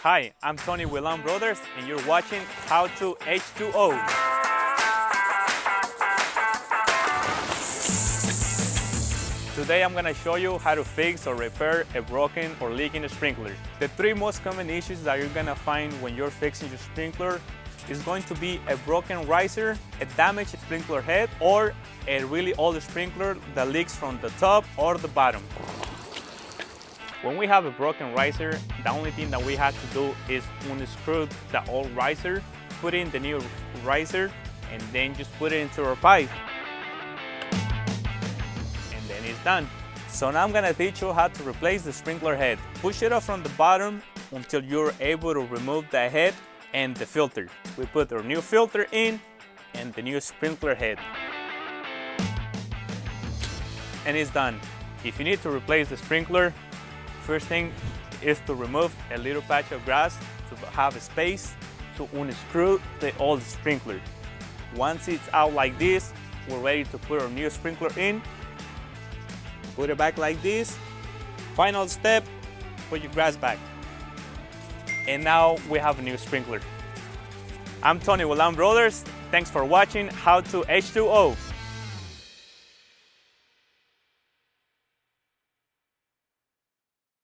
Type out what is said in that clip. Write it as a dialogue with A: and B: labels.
A: Hi, I'm Tony with Lam Brothers and you're watching How to H2O. Today I'm going to show you how to fix or repair a broken or leaking sprinkler. The three most common issues that you're going to find when you're fixing your sprinkler is going to be a broken riser, a damaged sprinkler head, or a really old sprinkler that leaks from the top or the bottom. When we have a broken riser, the only thing that we have to do is unscrew the old riser, put in the new riser, and then just put it into our pipe. And then it's done. So now I'm gonna teach you how to replace the sprinkler head. Push it up from the bottom until you're able to remove the head and the filter. We put our new filter in and the new sprinkler head. And it's done. If you need to replace the sprinkler, first thing is to remove a little patch of grass to have a space to unscrew the old sprinkler. Once it's out like this, we're ready to put our new sprinkler in. Put it back like this. Final step, put your grass back. And now we have a new sprinkler. I'm Tony with Lam Brothers. Thanks for watching How to H2O.